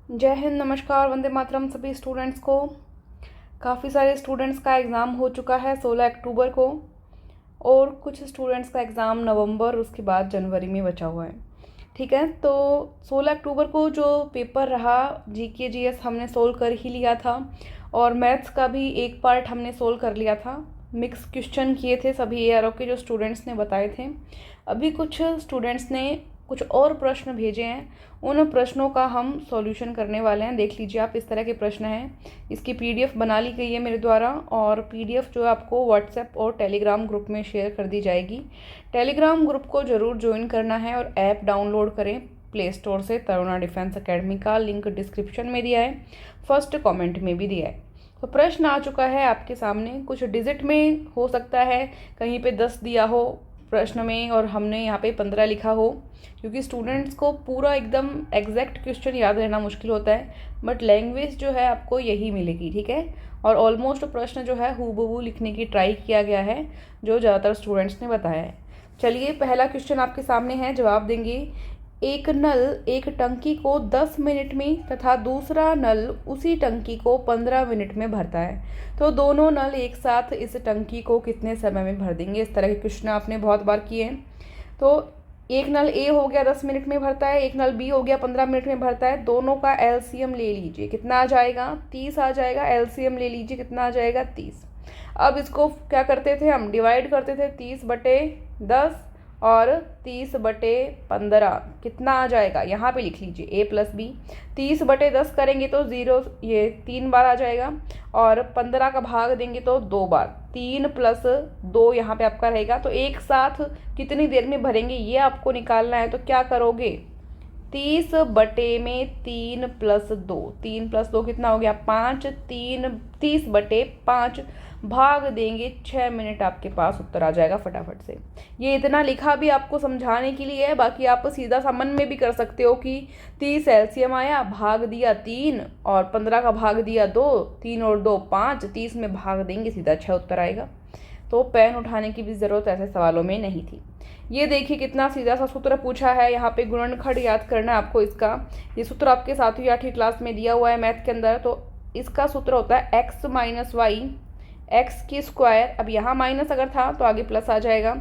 जय हिंद, नमस्कार, वंदे मातरम सभी स्टूडेंट्स को। काफ़ी सारे स्टूडेंट्स का एग्ज़ाम हो चुका है 16 अक्टूबर को, और कुछ स्टूडेंट्स का एग्ज़ाम नवंबर उसके बाद जनवरी में बचा हुआ है। ठीक है, तो 16 अक्टूबर को जो पेपर रहा जीके जीएस हमने सोल्व कर ही लिया था, और मैथ्स का भी एक पार्ट हमने सोल्व कर लिया था। मिक्स क्वेश्चन किए थे सभी एआरओ के जो स्टूडेंट्स ने बताए थे। अभी कुछ स्टूडेंट्स ने कुछ और प्रश्न भेजे हैं, उन प्रश्नों का हम सॉल्यूशन करने वाले हैं। देख लीजिए आप, इस तरह के प्रश्न हैं। इसकी पीडीएफ बना ली गई है मेरे द्वारा, और पीडीएफ जो है आपको व्हाट्सएप और टेलीग्राम ग्रुप में शेयर कर दी जाएगी। टेलीग्राम ग्रुप को ज़रूर ज्वाइन करना है और ऐप डाउनलोड करें प्ले स्टोर से। तरुणा डिफेंस एकेडमी का लिंक डिस्क्रिप्शन में दिया है, फर्स्ट कमेंट में भी दिया है। तो प्रश्न आ चुका है आपके सामने। कुछ डिजिट में हो सकता है, कहीं पे 10 दिया हो प्रश्न में और हमने यहाँ पे 15 लिखा हो, क्योंकि स्टूडेंट्स को पूरा एकदम एग्जैक्ट क्वेश्चन याद रहना मुश्किल होता है। बट लैंग्वेज जो है आपको यही मिलेगी, ठीक है। और ऑलमोस्ट प्रश्न जो है हूबहू लिखने की ट्राई किया गया है, जो ज़्यादातर स्टूडेंट्स ने बताया है। चलिए, पहला क्वेश्चन आपके सामने है, जवाब देंगे। एक नल एक टंकी को 10 मिनट में तथा दूसरा नल उसी टंकी को 15 मिनट में भरता है, तो दोनों नल एक साथ इस टंकी को कितने समय में भर देंगे। इस तरह के क्वेश्चन आपने बहुत बार किए हैं। तो एक नल ए हो गया 10 मिनट में भरता है, एक नल बी हो गया 15 मिनट में भरता है। दोनों का एलसीएम ले लीजिए, कितना आ जाएगा, 30 आ जाएगा। एलसीएम ले लीजिए, कितना आ जाएगा, 30। अब इसको क्या करते थे हम, डिवाइड करते थे 30/10 और 30/15 कितना आ जाएगा, यहाँ पे लिख लीजिए ए प्लस बी। 30/10 करेंगे तो 0, ये 3 बार आ जाएगा, और 15 का भाग देंगे तो 2 बार। 3 + 2 यहाँ पे आपका रहेगा। तो एक साथ कितनी देर में भरेंगे ये आपको निकालना है। तो क्या करोगे, 30/3 + 2, 3 + 2 कितना हो गया, 5। 30/5 भाग देंगे 6 मिनट, आपके पास उत्तर आ जाएगा फटाफट से। ये इतना लिखा भी आपको समझाने के लिए है, बाकी आप सीधा सा मन में भी कर सकते हो कि 30 एलसीएम आया, भाग दिया 3, और 15 का भाग दिया 2, 3 और 2 5, 30 में भाग देंगे, सीधा 6 उत्तर आएगा। तो पेन उठाने की भी ज़रूरत ऐसे सवालों में नहीं थी। ये देखिए कितना सीधा सा सूत्र पूछा है। यहाँ पे गुणनखंड याद करना है आपको इसका। ये सूत्र आपके 7वीं 8वीं क्लास में दिया हुआ है मैथ के अंदर। तो इसका सूत्र होता है x - y x²। अब यहाँ माइनस अगर था तो आगे प्लस आ जाएगा,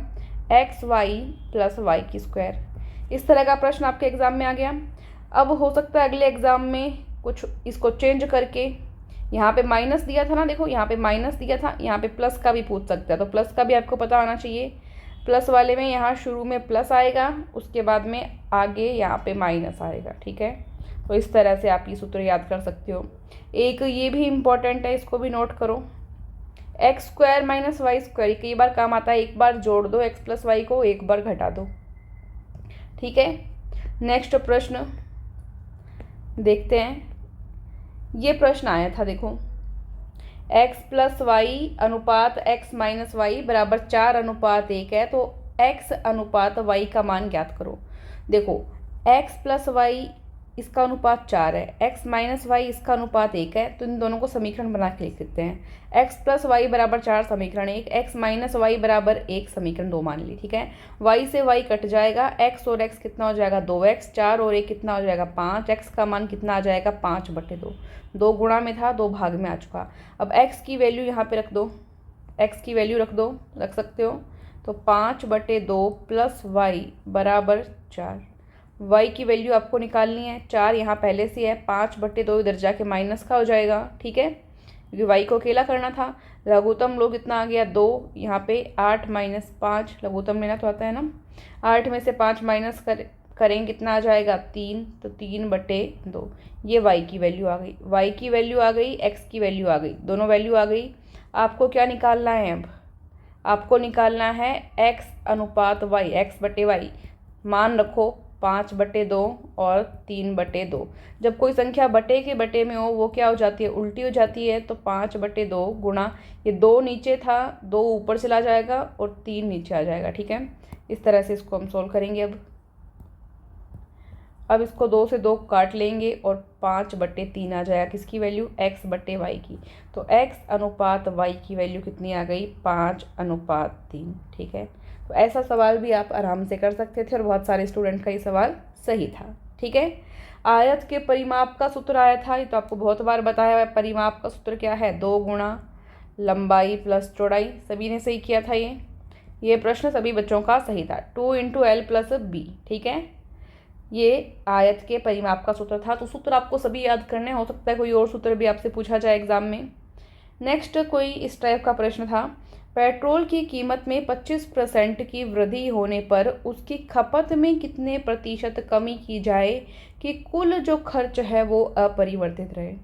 xy + y²। इस तरह का प्रश्न आपके एग्जाम में आ गया। अब हो सकता है अगले एग्जाम में कुछ इसको चेंज करके, यहाँ पे माइनस दिया था ना, देखो यहाँ पे माइनस दिया था, यहाँ पे प्लस का भी पूछ सकता है। तो प्लस का भी आपको पता आना चाहिए। प्लस वाले में यहाँ शुरू में प्लस आएगा, उसके बाद में आगे यहाँ पे माइनस आएगा, ठीक है। तो इस तरह से आप ये सूत्र याद कर सकते हो। एक ये भी इम्पॉर्टेंट है, इसको भी नोट करो। x² - y², कई बार काम आता है। एक बार जोड़ दो x + y को, एक बार घटा दो, ठीक है। नेक्स्ट प्रश्न देखते हैं। ये प्रश्न आया था, देखो, x + y अनुपात x - y बराबर 4:1 है, तो x अनुपात y का मान ज्ञात करो। देखो, x + y इसका अनुपात 4 है, x - y इसका अनुपात 1 है, तो इन दोनों को समीकरण बना के लिख देते हैं। x + y बराबर 4 समीकरण 1, x - y बराबर 1 समीकरण 2 मान ली, ठीक है। y से y कट जाएगा, x और x कितना हो जाएगा, 2x, 4 और 1 कितना हो जाएगा, 5। x का मान कितना आ जाएगा, 5/2। 2 गुणा में था, 2 भाग में आ चुका। अब x की वैल्यू यहाँ पे रख दो, x की वैल्यू रख दो, रख सकते हो। तो 5/2 + y बराबर 4। y की वैल्यू आपको निकालनी है। 4 यहाँ पहले से है, 5/2 इधर जाके माइनस का हो जाएगा, ठीक है, क्योंकि y को अकेला करना था। लघुत्तम लोग कितना आ गया, 2। यहाँ पे 8 - 5 लघुत्तम लेना तो आता है ना। 8 में से 5 माइनस करेंगे, कितना आ जाएगा, 3। तो 3/2 ये y की वैल्यू आ गई। y की वैल्यू आ गई, x की वैल्यू आ गई, दोनों वैल्यू आ गई। आपको क्या निकालना है, अब आपको निकालना है x अनुपात y, x/y। मान रखो 5/2 और 3/2। जब कोई संख्या बटे के बटे में हो, वो क्या हो जाती है, उल्टी हो जाती है। तो 5/2 गुणा, ये 2 नीचे था, 2 ऊपर चला जाएगा और 3 नीचे आ जाएगा, ठीक है। इस तरह से इसको हम सोल्व करेंगे। अब इसको 2 से 2 काट लेंगे और 5/3 आ जाएगा, किसकी वैल्यू, x/y की। तो x अनुपात y की वैल्यू कितनी आ गई, 5/3, ठीक है। तो ऐसा सवाल भी आप आराम से कर सकते थे, और बहुत सारे स्टूडेंट का ये सवाल सही था। ठीक है। आयत के परिमाप का सूत्र आया था, ये तो आपको बहुत बार बताया है। परिमाप का सूत्र क्या है? 2 गुणा लंबाई प्लस चौड़ाई। सभी ने सही किया था ये प्रश्न सभी बच्चों का सही था। 2 इंटू एल प्लस बी, ठीक है। ये आयत के परिमाप का सूत्र था। तो सूत्र आपको सभी याद करने, हो सकता है कोई और सूत्र भी आपसे पूछा जाए एग्जाम में। नेक्स्ट कोई इस टाइप का प्रश्न था, पेट्रोल की कीमत में 25% की वृद्धि होने पर उसकी खपत में कितने प्रतिशत कमी की जाए कि कुल जो खर्च है वो अपरिवर्तित रहे।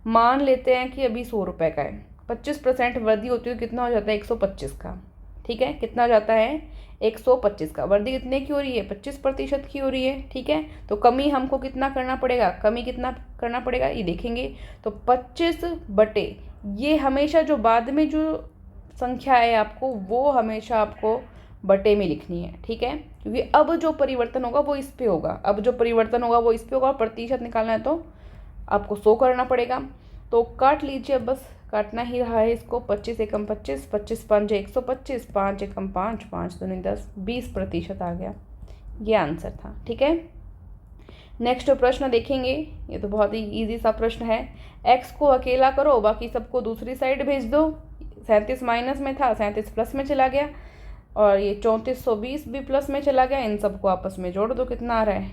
मान लेते हैं कि अभी 100 रुपये का है, 25% वृद्धि होती है तो कितना हो जाता है? 125 का, ठीक है। कितना हो जाता है? 125 का। वृद्धि कितने की हो रही है? 25% की हो रही है, ठीक है। तो कमी हमको कितना करना पड़ेगा? कमी कितना करना पड़ेगा ये देखेंगे। तो 25 बटे ये हमेशा जो बाद में जो संख्या है आपको वो हमेशा आपको बटे में लिखनी है, ठीक है। क्योंकि अब जो परिवर्तन होगा वो इस पे होगा, अब जो परिवर्तन होगा वो इस पे होगा, और प्रतिशत निकालना है तो आपको 100 करना पड़ेगा। तो काट लीजिए, अब बस काटना ही रहा है इसको। 25 एकम 25, 25 5 125, 5 एकम 5, 5 दूनी 10, 20% आ गया। ये आंसर था, ठीक है। नेक्स्ट प्रश्न देखेंगे, ये तो बहुत ही इजी सा प्रश्न है। x को अकेला करो, बाकी सबको दूसरी साइड भेज दो। 37 माइनस में था, 37 प्लस में चला गया, और ये 3420 भी प्लस में चला गया। इन सबको आपस में जोड़ दो, कितना आ रहा है?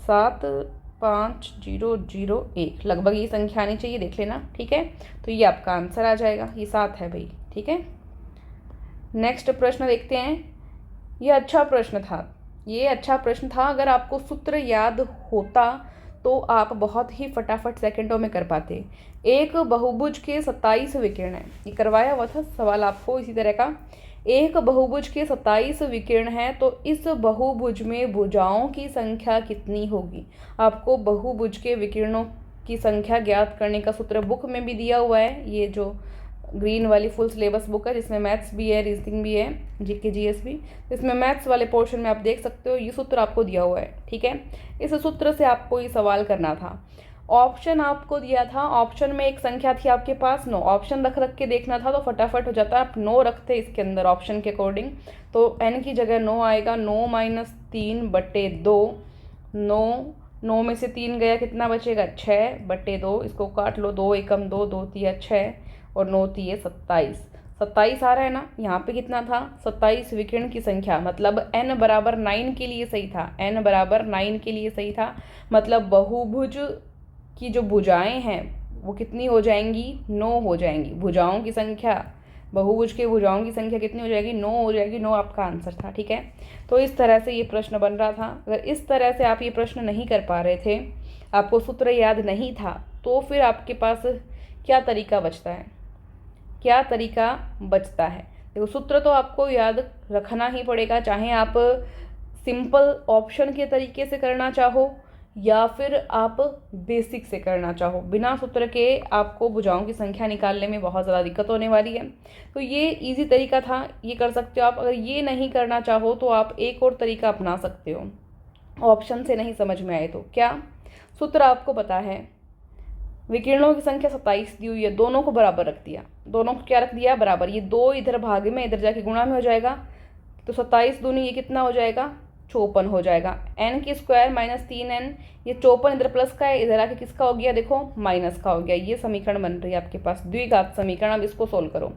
75001, लगभग ये संख्या आनी चाहिए, देख लेना, ठीक है। तो ये आपका आंसर आ जाएगा, ये 7 है भाई, ठीक है। नेक्स्ट प्रश्न देखते हैं। ये अच्छा प्रश्न था, ये अच्छा प्रश्न था। अगर आपको सूत्र याद होता तो आप बहुत ही फटाफट सेकंडों में कर पाते। एक बहुभुज के 27 विकर्ण हैं, ये करवाया हुआ था सवाल आपको इसी तरह का। एक बहुभुज के 27 विकर्ण हैं, तो इस बहुभुज में भुजाओं की संख्या कितनी होगी? आपको बहुभुज के विकर्णों की संख्या ज्ञात करने का सूत्र बुक में भी दिया हुआ है। ये जो ग्रीन वाली फुल सिलेबस बुक है जिसमें मैथ्स भी है, रीजनिंग भी है, जीके जीएस भी, इसमें मैथ्स वाले पोर्शन में आप देख सकते हो, ये सूत्र आपको दिया हुआ है, ठीक है। इस सूत्र से आपको ये सवाल करना था। ऑप्शन आपको दिया था, ऑप्शन में एक संख्या थी आपके पास 9, ऑप्शन रख रख के देखना था तो फटाफट हो जाता। आप 9 रखते इसके अंदर ऑप्शन के अकॉर्डिंग, तो n की जगह 9 आएगा। 9 माइनस 3 बटे 2, 9 में से 3 गया, कितना बचेगा? 6 बटे 2, इसको काट लो, 2 एकम 2, 2 तिया 6 और 9 तिये 27, 27 आ रहा है ना। यहाँ पे कितना था? 27 विकर्ण की संख्या, मतलब n बराबर 9 के लिए सही था, n बराबर 9 के लिए सही था। मतलब बहुभुज की जो भुजाएं हैं वो कितनी हो जाएंगी? 9 हो जाएंगी। भुजाओं की संख्या, बहुभुज के भुजाओं की संख्या कितनी हो जाएगी? 9 हो जाएगी। 9 आपका आंसर था, ठीक है। तो इस तरह से ये प्रश्न बन रहा था। अगर इस तरह से आप ये प्रश्न नहीं कर पा रहे थे, आपको सूत्र याद नहीं था, तो फिर आपके पास क्या तरीका बचता है? क्या तरीका बचता है? देखो, सूत्र तो आपको याद रखना ही पड़ेगा, चाहे आप सिंपल ऑप्शन के तरीके से करना चाहो या फिर आप बेसिक से करना चाहो। बिना सूत्र के आपको भुजाओं की संख्या निकालने में बहुत ज़्यादा दिक्कत होने वाली है। तो ये इजी तरीका था, ये कर सकते हो आप। अगर ये नहीं करना चाहो तो आप एक और तरीका अपना सकते हो, ऑप्शन से नहीं समझ में आए तो। क्या? सूत्र आपको पता है, विकिरणों की संख्या 27 दी हुई है, दोनों को बराबर रख दिया। दोनों को क्या रख दिया? बराबर। ये 2 इधर भाग में, इधर जाके गुणा में हो जाएगा, तो 27 दूनी ये कितना हो जाएगा? 54 हो जाएगा। n की स्क्वायर माइनस 3n, ये 54 इधर प्लस का है, इधर आके किसका हो गया? देखो माइनस का हो गया। ये समीकरण बन रही है आपके पास द्विघात समीकरण। अब इसको सोल्व करो।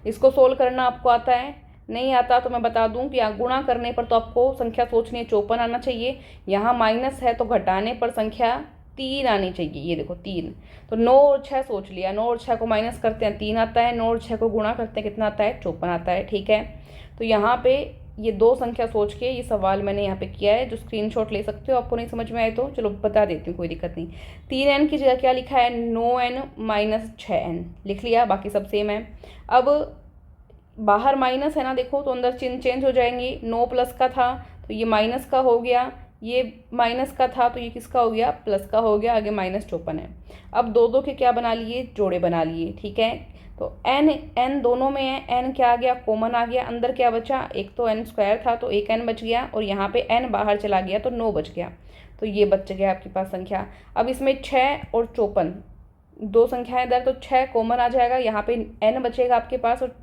इसको सोल्व करना आपको आता है? नहीं आता तो मैं बता दूं कि गुणा करने पर तो आपको संख्या सोचनी है 54 आना चाहिए, यहाँ माइनस है तो घटाने पर संख्या 3 आनी चाहिए। ये देखो 3, तो 9 और 6 सोच लिया। 9 और 6 को माइनस करते हैं 3 आता है, 9 और 6 को गुणा करते हैं कितना आता है? 54 आता है, ठीक है। तो यहाँ पे ये 2 संख्या सोच के ये सवाल मैंने यहाँ पे किया है, जो स्क्रीनशॉट ले सकते हो। आपको नहीं समझ में आए तो चलो बता देती हूँ, कोई दिक्कत नहीं। 3n की जगह क्या लिखा है? 9n माइनस 6n लिख लिया, बाकी सब सेम है। अब बाहर माइनस है ना, देखो तो अंदर चिन्ह चेंज हो जाएंगी। 9 प्लस का था तो ये माइनस का हो गया, ये माइनस का था तो ये किसका हो गया? प्लस का हो गया। आगे माइनस 54 है। अब दो दो के क्या बना लिए? जोड़े बना लिए, ठीक है। तो n दोनों में है, n क्या आ गया? कॉमन आ गया। अंदर क्या बचा? एक तो n स्क्वायर था तो एक n बच गया, और यहाँ पे n बाहर चला गया तो 9 बच गया। तो ये बच गया आपके पास संख्या। अब इसमें 6 और 54 दो संख्याएं इधर, तो 6 कॉमन आ जाएगा, यहाँ पे n बचेगा आपके पास, और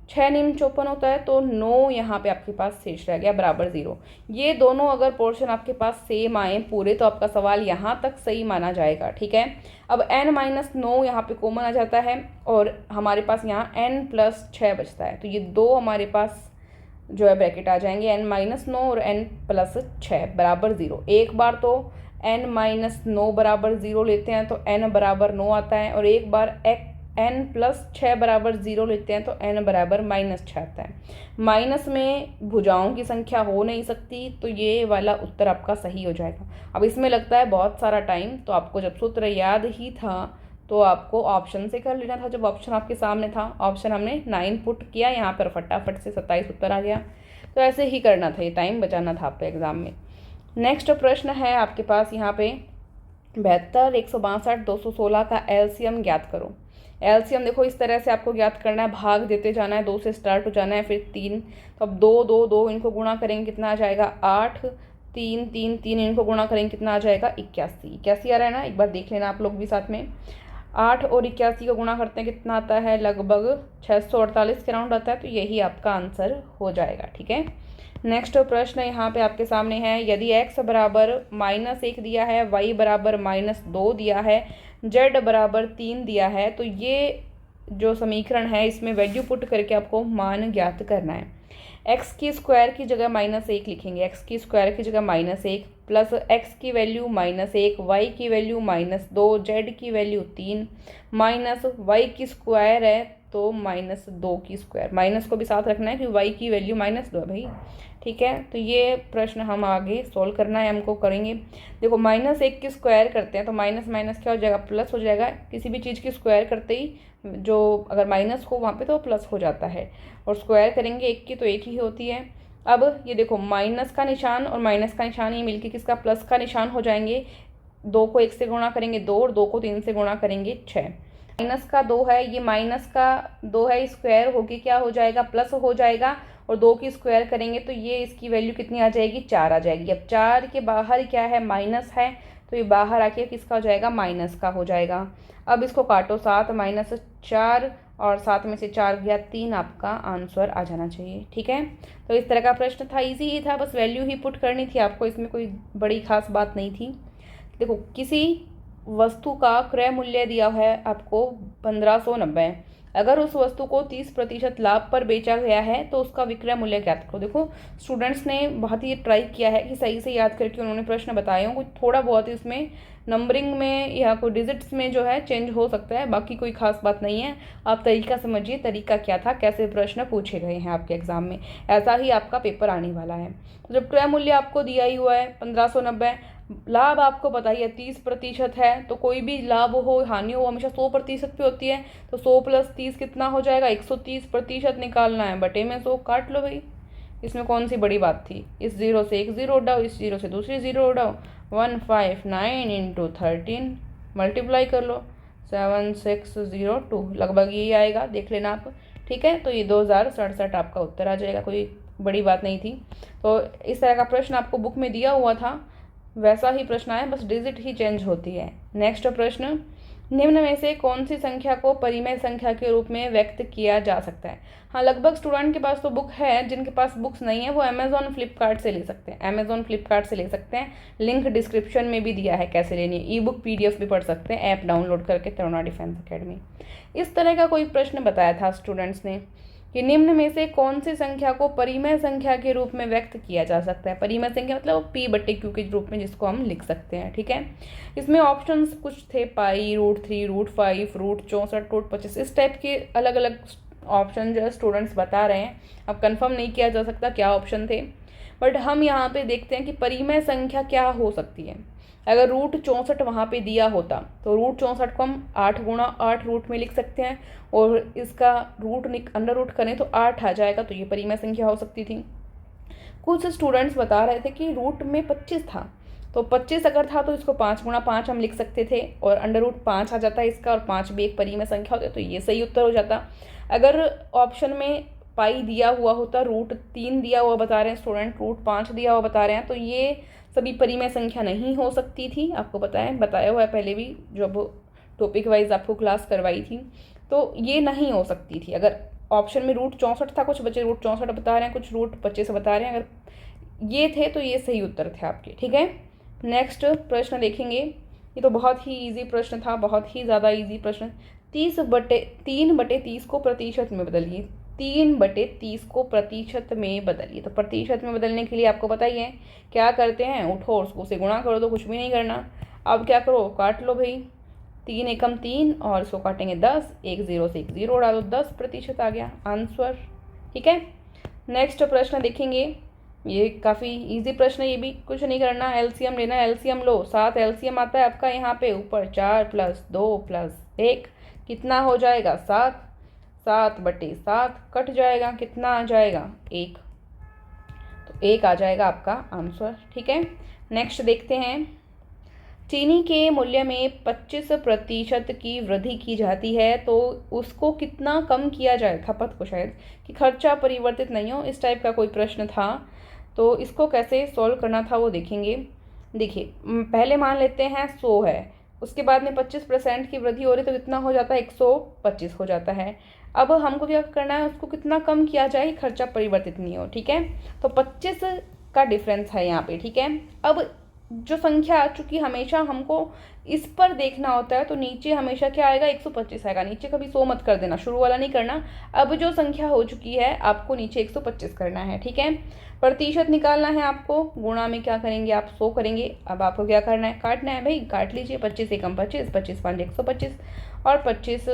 6 निम्न 54 होता है, तो 9 यहाँ पे आपके पास शेष रह गया बराबर 0। ये दोनों अगर पोर्शन आपके पास सेम आए पूरे तो आपका सवाल यहाँ तक सही माना जाएगा। ठीक है, अब n-9 यहाँ पे कॉमन आ जाता है और हमारे पास यहाँ n+6 बचता है, तो ये दो हमारे पास जो है ब्रैकेट आ जाएंगे, n-9 और n+6 बराबर 0। एक बार तो n-9 बराबर 0 लेते हैं तो n बराबर 9 आता है, और एक बार n+6 बराबर 0 लेते हैं तो n बराबर -6 आता है। माइनस में भुजाओं की संख्या हो नहीं सकती, तो ये वाला उत्तर आपका सही हो जाएगा। अब इसमें लगता है बहुत सारा टाइम, तो आपको जब सूत्र याद ही था तो आपको ऑप्शन से कर लेना था। जब ऑप्शन आपके सामने था, ऑप्शन हमने 9 पुट किया, यहाँ पर फटाफट से 27 उत्तर आ गया। तो ऐसे ही करना था, ये टाइम बचाना था आपको एग्जाम में। नेक्स्ट प्रश्न है आपके पास यहाँ पे 72, 162, 216 का एलसीएम ज्ञात करो। एलसीएम देखो इस तरह से आपको ज्ञात करना है, भाग देते जाना है, 2 से स्टार्ट हो जाना है, फिर 3, तो अब 2 2 2 इनको गुणा करेंगे कितना आ जाएगा 8, 3 3 3 इनको गुणा करेंगे कितना आ जाएगा 81 आ रहा है ना, एक बार देख लेना आप लोग भी साथ में। 8 और 81 का गुणा करते हैं कितना आता है, लगभग 648 के राउंड आता है, तो यही आपका आंसर हो जाएगा। ठीक है, नेक्स्ट प्रश्न यहाँ पे आपके सामने है, यदि x बराबर -1 दिया है, y बराबर -2 दिया है, z बराबर 3 दिया है, तो ये जो समीकरण है इसमें वैल्यू पुट करके आपको मान ज्ञात करना है। x की स्क्वायर की जगह -1 लिखेंगे, x की स्क्वायर की जगह -1 प्लस x की वैल्यू -1, y की वैल्यू -2, z की वैल्यू 3 माइनस y की स्क्वायर है तो -2 की स्क्वायर, माइनस को भी साथ रखना है कि y की वैल्यू -2 है भाई। ठीक है, तो ये प्रश्न हम आगे सोल्व करना है हमको, करेंगे। देखो -1 की स्क्वायर करते हैं तो माइनस माइनस क्या हो जाएगा, प्लस हो जाएगा। किसी भी चीज़ की स्क्वायर करते ही जो अगर माइनस हो वहाँ पे तो प्लस हो जाता है, और स्क्वायर करेंगे 1 की तो 1 ही होती है। अब ये देखो माइनस का निशान और माइनस का निशान ये मिलके किसका प्लस का निशान हो जाएंगे। 2 को 1 से गुणा करेंगे 2, और 2 को 3 से गुणा करेंगे 6। माइनस का 2 है, ये माइनस का 2 है, स्क्वायर होके क्या हो जाएगा प्लस हो जाएगा, और 2 की स्क्वायर करेंगे तो ये इसकी वैल्यू कितनी आ जाएगी 4 आ जाएगी। अब 4 के बाहर क्या है माइनस है, तो ये बाहर आके किसका हो जाएगा माइनस का हो जाएगा। अब इसको काटो 7 -4 और 7 में से 4 गया 3, आपका आंसर आ जाना चाहिए। ठीक है, तो इस तरह का प्रश्न था, इजी ही था, बस वैल्यू ही पुट करनी थी आपको, इसमें कोई बड़ी खास बात नहीं थी। देखो किसी वस्तु का क्रय मूल्य दिया है आपको 1590, अगर उस वस्तु को 30% लाभ पर बेचा गया है तो उसका विक्रय मूल्य ज्ञात करो। देखो स्टूडेंट्स ने बहुत ही ट्राई किया है कि सही से याद करके उन्होंने प्रश्न बताए हों, कुछ थोड़ा बहुत इसमें नंबरिंग में या कोई डिजिट्स में जो है चेंज हो सकता है, बाकी कोई खास बात नहीं है। आप तरीका समझिए, तरीका क्या था, कैसे प्रश्न पूछे गए हैं आपके एग्जाम में, ऐसा ही आपका पेपर आने वाला है। तो जब क्रय मूल्य आपको दिया ही हुआ है 1590, लाभ आपको बताइए 30% है, तो कोई भी लाभ हो हानि हो हमेशा 100% पे होती है, तो 100 + 30 कितना हो जाएगा 130% निकालना है, बटे में 100 काट लो भाई, इसमें कौन सी बड़ी बात थी। इस 0 से एक 0 उड़ाओ, इस 0 से दूसरी 0 उड़ाओ, 159 × 13 मल्टीप्लाई कर लो, 7602 लगभग यही आएगा, देख लेना आप। ठीक है, तो ये 2067 आपका उत्तर आ जाएगा, कोई बड़ी बात नहीं थी। तो इस तरह का प्रश्न आपको बुक में दिया हुआ था, वैसा ही प्रश्न आया, बस डिजिट ही चेंज होती है। नेक्स्ट प्रश्न, निम्न में से कौन सी संख्या को परिमेय संख्या के रूप में व्यक्त किया जा सकता है। हाँ, लगभग स्टूडेंट के पास तो बुक है, जिनके पास बुक्स नहीं है वो अमेजोन फ्लिपकार्ट से ले सकते हैं, अमेजोन फ्लिपकार्ट से ले सकते हैं, लिंक डिस्क्रिप्शन में भी दिया है कैसे लेनी है। ई बुक PDF भी पढ़ सकते हैं ऐप डाउनलोड करके, तरुणा डिफेंस अकेडमी। इस तरह का कोई प्रश्न बताया था स्टूडेंट्स ने कि निम्न में से कौन सी संख्या को परिमेय संख्या के रूप में व्यक्त किया जा सकता है। परिमेय संख्या मतलब P/Q के रूप में, जिसको हम लिख सकते हैं। ठीक है, इसमें ऑप्शंस कुछ थे, पाई, √3, √5, √64, √25, इस टाइप के अलग अलग ऑप्शन जो है स्टूडेंट्स बता रहे हैं। अब कंफर्म नहीं किया जा सकता क्या ऑप्शन थे, बट हम यहाँ पे देखते हैं कि परिमेय संख्या क्या हो सकती है। अगर √64 वहाँ पे दिया होता तो √64 को हम 8 × 8 रूट में लिख सकते हैं, और इसका अंडर रूट करें तो 8 आ जाएगा, तो ये परिमेय संख्या हो सकती थी। कुछ स्टूडेंट्स बता रहे थे कि रूट में 25 था, तो 25 अगर था तो इसको 5 × 5 हम लिख सकते थे, और अंडर रूट 5 आ जाता है इसका, और 5 भी एक परिमेय संख्या होती है, तो ये सही उत्तर हो जाता। अगर ऑप्शन में पाई दिया हुआ होता, √3 दिया हुआ बता रहे हैं स्टूडेंट, √5 दिया हुआ बता रहे हैं, तो ये सभी परिमेय संख्या नहीं हो सकती थी। आपको बताया हुआ है पहले भी, जब टॉपिक वाइज आपको क्लास करवाई थी, तो ये नहीं हो सकती थी। अगर ऑप्शन में रूट 64 था, कुछ बच्चे रूट 64 बता रहे हैं, कुछ रूट 25 बता रहे हैं। अगर ये थे तो ये सही उत्तर थे आपके, ठीक है। नेक्स्ट प्रश्न देखेंगे। ये तो बहुत ही इजी प्रश्न था, बहुत ही ज़्यादा इजी प्रश्न। 3/30 को प्रतिशत में बदलिए। 3/30 को प्रतिशत में बदलिए। तो प्रतिशत में बदलने के लिए आपको पता ही है क्या करते हैं, उठो और उसको से गुणा करो, तो कुछ भी नहीं करना। अब क्या करो, काट लो भाई, 3 एकम 3 और इसको काटेंगे 10, एक जीरो से एक जीरो डालो, 10% आ गया आंसर, ठीक है। नेक्स्ट प्रश्न देखेंगे। ये काफ़ी इजी प्रश्न है, ये भी कुछ नहीं करना, एलसीएम लेना है। एलसीएम लो, 7 एलसीएम आता है आपका यहाँ पे ऊपर, 4 + 2 + 1 कितना हो जाएगा 7। 7/7 कट जाएगा, कितना आ जाएगा 1, तो 1 आ जाएगा आपका आंसर, ठीक है। नेक्स्ट देखते हैं। चीनी के मूल्य में 25% की वृद्धि की जाती है तो उसको कितना कम किया जाए, खपत को शायद, कि खर्चा परिवर्तित नहीं हो, इस टाइप का कोई प्रश्न था। तो इसको कैसे सॉल्व करना था वो देखेंगे। देखिए, पहले मान लेते हैं 100 है, उसके बाद में 25% की वृद्धि हो रही तो कितना हो जाता है, 125 हो जाता है। अब हमको क्या करना है, उसको कितना कम किया जाए, खर्चा परिवर्तित नहीं हो, ठीक है। तो 25 का डिफरेंस है यहाँ पे, ठीक है। अब जो संख्या, चूंकि हमेशा हमको इस पर देखना होता है, तो नीचे हमेशा क्या आएगा, 125 आएगा। नीचे कभी 100 मत कर देना, शुरू वाला नहीं करना। अब जो संख्या हो चुकी है आपको नीचे 125 करना है, ठीक है। प्रतिशत निकालना है आपको, गुणा में क्या करेंगे आप, 100 करेंगे। अब आपको क्या करना है, काटना है भाई, काट लीजिए। 25 एकम 25, 25 5 125 और 25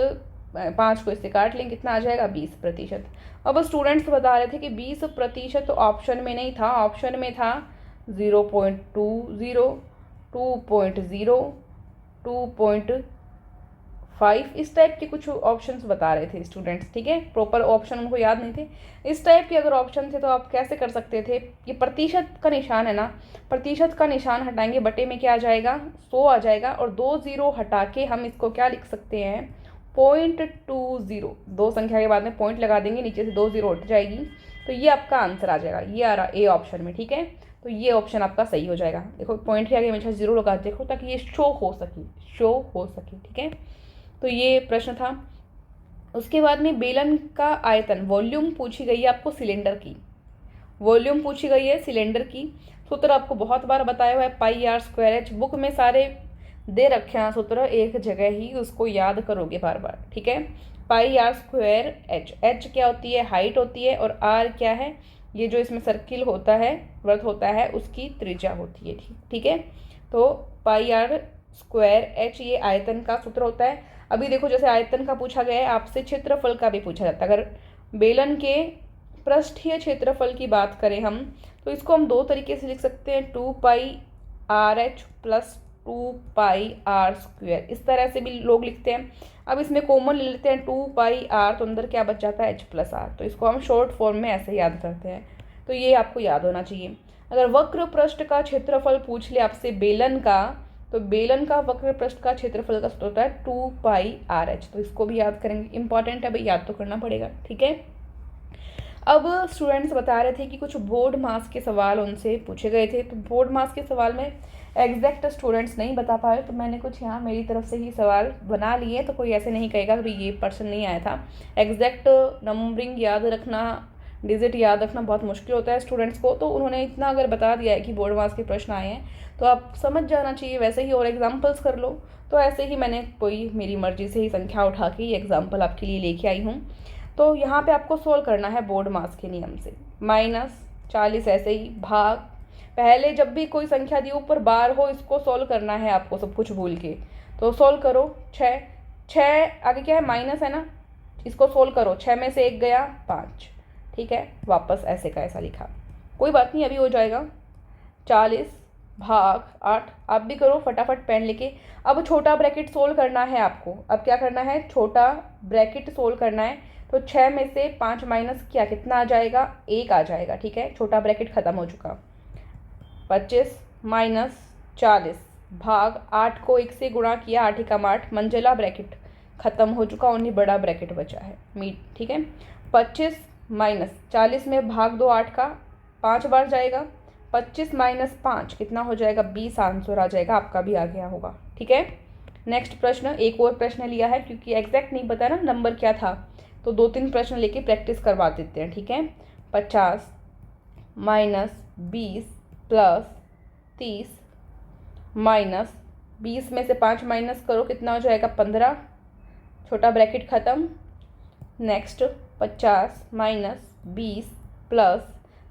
5 को इससे काट लेंगे, कितना आ जाएगा 20%। अब स्टूडेंट्स बता रहे थे कि 20% ऑप्शन में नहीं था, ऑप्शन में था 0.20, 2.0, 2.5, इस टाइप के कुछ ऑप्शंस बता रहे थे स्टूडेंट्स, ठीक है। प्रॉपर ऑप्शन उनको याद नहीं थे। इस टाइप के अगर ऑप्शन थे तो आप कैसे कर सकते थे, ये प्रतिशत का निशान है ना, प्रतिशत का निशान हटाएंगे, बटे में क्या आ जाएगा, 100 आ जाएगा, और 2 0 हटा के हम इसको क्या लिख सकते हैं, 0.20। दो संख्या के बाद में पॉइंट लगा देंगे, नीचे से 2 0 हट जाएगी, तो ये आपका आंसर आ जाएगा, ये आ रहा ए ऑप्शन में, ठीक है। तो ये ऑप्शन आपका सही हो जाएगा। देखो पॉइंट के आगे हमेशा 0 लगा देखो, ताकि ये शो हो सके, ठीक है। तो ये प्रश्न था। उसके बाद में बेलन का आयतन, वॉल्यूम पूछी गई है आपको सिलेंडर की, वॉल्यूम पूछी गई है सिलेंडर की। सूत्र आपको बहुत बार बताया हुआ है, πr²h, बुक में सारे दे रखे हैं सूत्र, एक जगह ही उसको याद करोगे बार बार, ठीक है। πr²h, h क्या होती है, हाइट होती है, और r क्या है, ये जो इसमें सर्किल होता है, वृत्त होता है, उसकी त्रिज्या होती है, ठीक है। तो πr²h ये आयतन का सूत्र होता है। अभी देखो, जैसे आयतन का पूछा गया है, आपसे क्षेत्रफल का भी पूछा जाता है। अगर बेलन के पृष्ठीय क्षेत्रफल की बात करें हम, तो इसको हम 2 तरीके से लिख सकते हैं, 2πrh + 2πr², इस तरह से भी लोग लिखते हैं। अब इसमें कॉमन ले लेते हैं 2πr, तो अंदर क्या बच जाता है, h + r, तो इसको हम शॉर्ट फॉर्म में ऐसे याद करते हैं। तो ये आपको याद होना चाहिए। अगर वक्र पृष्ठ का क्षेत्रफल पूछ ले आपसे बेलन का, तो बेलन का वक्र पृष्ठ का क्षेत्रफल का सूत्र होता है 2πrh, तो इसको भी याद करेंगे, इंपॉर्टेंट है भाई, याद तो करना पड़ेगा, ठीक है। अब स्टूडेंट्स बता रहे थे कि कुछ बोर्ड मास के सवाल उनसे पूछे गए थे, तो बोर्ड मास के सवाल में एग्जैक्ट स्टूडेंट्स नहीं बता पाए, तो मैंने कुछ यहाँ मेरी तरफ से ही सवाल बना लिए। तो कोई ऐसे नहीं कहेगा कि ये पर्सन नहीं आया था। एग्जैक्ट नंबरिंग याद रखना, डिजिट याद रखना बहुत मुश्किल होता है स्टूडेंट्स को, तो उन्होंने इतना अगर बता दिया है कि बोर्ड मास के प्रश्न आए हैं तो आप समझ जाना चाहिए वैसे ही, और एग्जाम्पल्स कर लो। तो ऐसे ही मैंने कोई मेरी मर्जी से ही संख्या उठा के ये एग्जाम्पल आपके लिए लेके आई हूँ। तो यहाँ पे आपको सोल्व करना है बोर्ड मास के नियम से, -40 ऐसे ही भाग, पहले जब भी कोई संख्या दी ऊपर बार हो, इसको सोल्व करना है आपको सब कुछ भूल के। तो सोल्व करो, 6 आगे क्या है, माइनस है ना, इसको सोल्व करो, 6 में से 1 गया 5, ठीक है, वापस ऐसे का ऐसा लिखा, कोई बात नहीं अभी हो जाएगा। 40 भाग 8, आप भी करो फटाफट पेन लेके। अब छोटा ब्रैकेट सोल्व करना है आपको, अब क्या करना है, छोटा ब्रैकेट सोल्व करना है। तो 6 में से 5 माइनस क्या, कितना आ जाएगा, 1 आ जाएगा, ठीक है, छोटा ब्रैकेट खत्म हो चुका। 25 - 40 भाग 8 को 1 से गुणा किया, 8 एकम 8, मंजिला ब्रैकेट खत्म हो चुका, ओनली बड़ा ब्रैकेट बचा है, मीट, ठीक है। 25 - 40 में भाग दो 8 का, 5 बार जाएगा, 25 - 5 कितना हो जाएगा, 20 आंसर आ जाएगा, आपका भी आ गया होगा, ठीक है। नेक्स्ट प्रश्न, एक और प्रश्न लिया है क्योंकि एग्जैक्ट नहीं पता ना नंबर क्या था, तो 2-3 प्रश्न लेके प्रैक्टिस करवा देते हैं, ठीक है। 50 माइनस 20 प्लस 30 माइनस 20 में से 5 माइनस करो, कितना हो जाएगा 15, छोटा ब्रैकेट ख़त्म। नेक्स्ट 50 माइनस 20 प्लस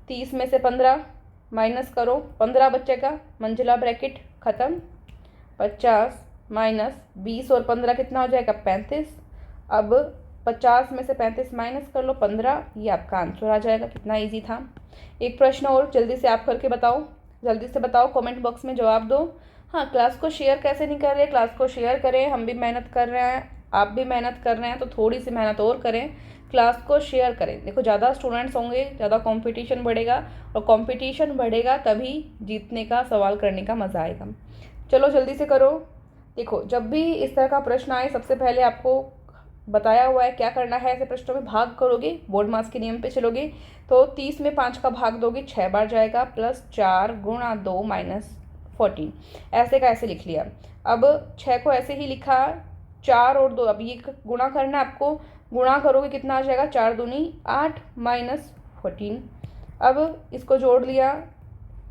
30 में से 15 माइनस करो, 15 बचेगा, मंजिला ब्रैकेट ख़त्म। 50 माइनस 20 और 15 कितना हो जाएगा 35। अब 50 में से 35 माइनस कर लो 15, ये आपका आंसर आ जाएगा। कितना इजी था। एक प्रश्न और जल्दी से आप करके बताओ, जल्दी से बताओ, कमेंट बॉक्स में जवाब दो। हाँ, क्लास को शेयर कैसे नहीं कर रहे, क्लास को शेयर करें, हम भी मेहनत कर रहे हैं, आप भी मेहनत कर रहे हैं, तो थोड़ी सी मेहनत और करें, क्लास को शेयर करें। देखो ज़्यादा स्टूडेंट्स होंगे, ज़्यादा कंपटीशन बढ़ेगा, और कंपटीशन बढ़ेगा तभी जीतने का, सवाल करने का मज़ा आएगा। चलो जल्दी से करो। देखो जब भी इस तरह का प्रश्न आए, सबसे पहले आपको बताया हुआ है क्या करना है। ऐसे प्रश्नों में भाग करोगे, बोर्ड मास के नियम पे चलोगे, तो 30 में 5 का भाग दोगे 6 बार जाएगा, प्लस 4 गुणा 2 माइनस 14, ऐसे का ऐसे लिख लिया। अब 6 को ऐसे ही लिखा, 4 और 2, अब ये गुणा करना है आपको, गुणा करोगे कितना आ जाएगा 4 दूनी 8 माइनस 14। अब इसको जोड़ लिया,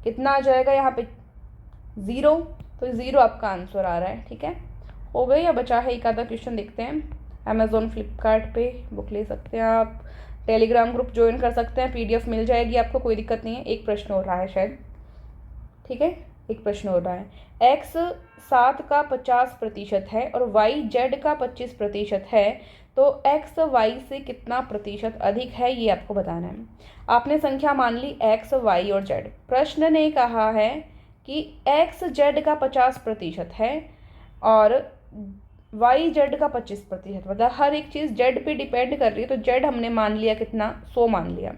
कितना आ जाएगा यहाँ पे 0, तो 0 आपका आंसर आ रहा है, ठीक है। हो गई या बचा है एक आधा क्वेश्चन, देखते हैं। अमेज़ॉन फ्लिपकार्ट पे बुक ले सकते हैं आप, टेलीग्राम ग्रुप ज्वाइन कर सकते हैं, PDF मिल जाएगी आपको, कोई दिक्कत नहीं है। एक प्रश्न हो रहा है शायद, ठीक है, एक प्रश्न हो रहा है। x 7 का 50% है और y z का 25% है, तो x y से कितना प्रतिशत अधिक है, ये आपको बताना है। आपने संख्या मान ली x y और z। प्रश्न ने कहा है कि x z का 50% है और y z का 25%, मतलब हर एक चीज़ z पे डिपेंड कर रही है, तो z हमने मान लिया कितना 100 मान लिया।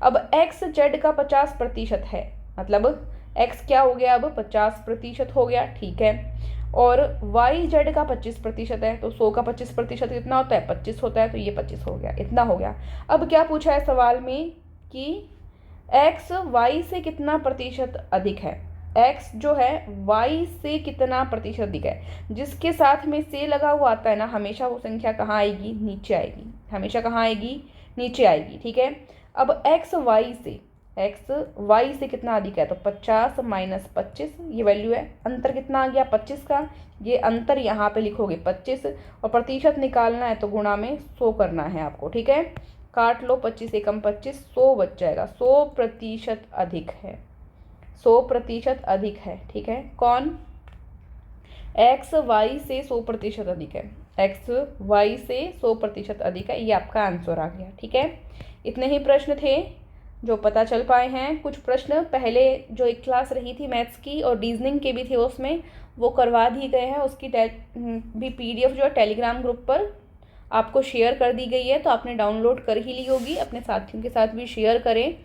अब x z का 50% है, मतलब x क्या हो गया अब 50% हो गया, ठीक है। और y z का 25% है, तो 100 का 25% कितना होता है 25 होता है, तो ये 25 हो गया, इतना हो गया। अब क्या पूछा है सवाल में कि x y से कितना प्रतिशत अधिक है, x जो है y से कितना प्रतिशत अधिक है। जिसके साथ में से लगा हुआ आता है ना, हमेशा वो संख्या कहाँ आएगी, नीचे आएगी, हमेशा कहाँ आएगी, नीचे आएगी, ठीक है। अब x y से कितना अधिक है, तो 50 माइनस 25, ये वैल्यू है। अंतर कितना आ गया 25 का, ये अंतर यहाँ पे लिखोगे 25, और प्रतिशत निकालना है तो गुणा में 100 करना है आपको, ठीक है। काट लो, 25 एकम 25, 100 बच जाएगा। 100% अधिक है, 100% अधिक है, ठीक है। कौन, x y से 100% अधिक है, x y से 100% अधिक है, ये आपका आंसर आ गया, ठीक है। इतने ही प्रश्न थे जो पता चल पाए हैं। कुछ प्रश्न पहले जो एक क्लास रही थी मैथ्स की और रीजनिंग के भी थे, उसमें वो करवा दिए गए हैं, उसकी भी PDF जो है टेलीग्राम ग्रुप पर आपको शेयर कर दी गई है, तो आपने डाउनलोड कर ही ली होगी। अपने साथियों के साथ भी शेयर करें,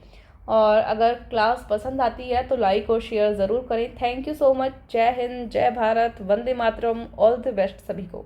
और अगर क्लास पसंद आती है तो लाइक और शेयर ज़रूर करें। Thank you so much. जय हिंद, जय Bharat, Vande Mataram, all the best सभी को।